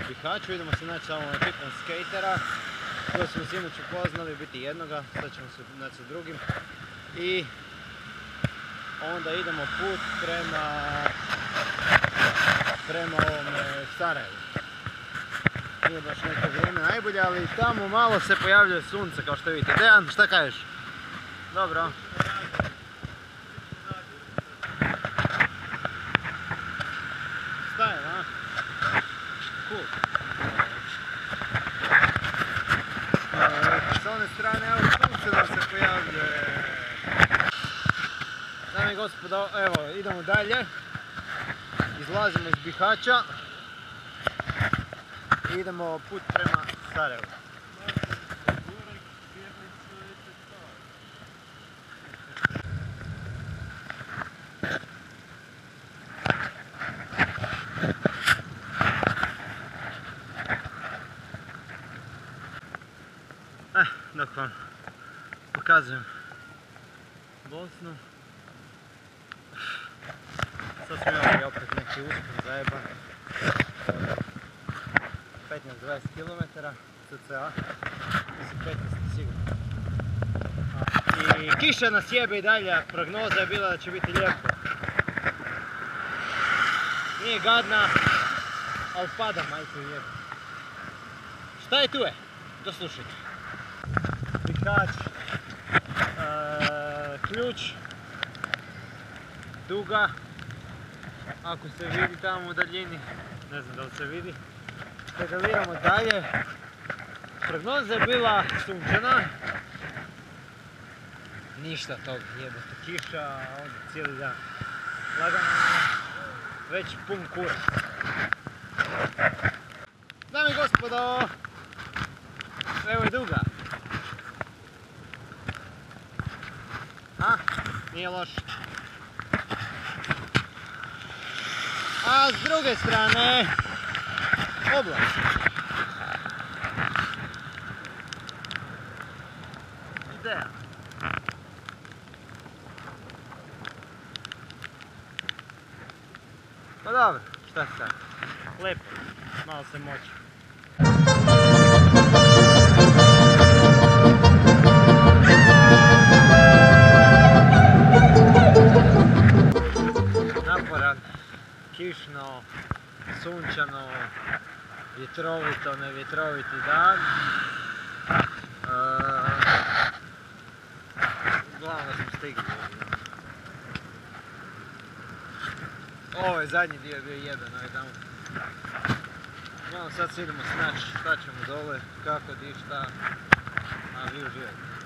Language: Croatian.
Bihaću, idemo se naći samo na pitan skatera koji smo sinoć upoznali, biti jednoga, sad ćemo se naći sa drugim i onda idemo put prema ovome Sarajevu. Nije baš neko vrijeme najbolje, ali tamo malo se pojavljuje sunce kao što vidite. Dejan, šta kažeš? Dobro. Stajem, a? Cool. S one strane, evo, sunce nam se pojavljuje. Dame i gospodo, evo, idemo dalje. Izlazimo iz Bihaća. I idemo put prema Sarajevu. Dok vam pokazujem Bosnu. Sad smo imali opet neki uspon zajeban. 15-20 km cca. Mislim 15 sigurno. I kiša nas jebe i dalje, prognoza je bila da će biti lijepo. Nije gadna, ali pada majko jebe. Šta je tu je? Doslušajte. Bihać, Ključ, Duga, ako se vidi tamo u daljini, ne znam da li se vidi. Pedaliramo dalje, prognoza je bila sunčana, ništa tog, jebate kiša, onda cijeli dan, lagano, već pun kurac. Dame i gospodo, evo je Duga. Nije loš. A s druge strane, oblast. Ideja. Pa dobro, šta sad? Lepo, malo se moći. Naporan, kišno, sunčano, vjetrovito, nevjetroviti dan. Uglavnom da smo stigli. Ovo zadnji dio je bio jeben, ovaj tamo. Uglavnom sad se idemo snaći šta ćemo dole, kako, di, šta, a vi uživajte.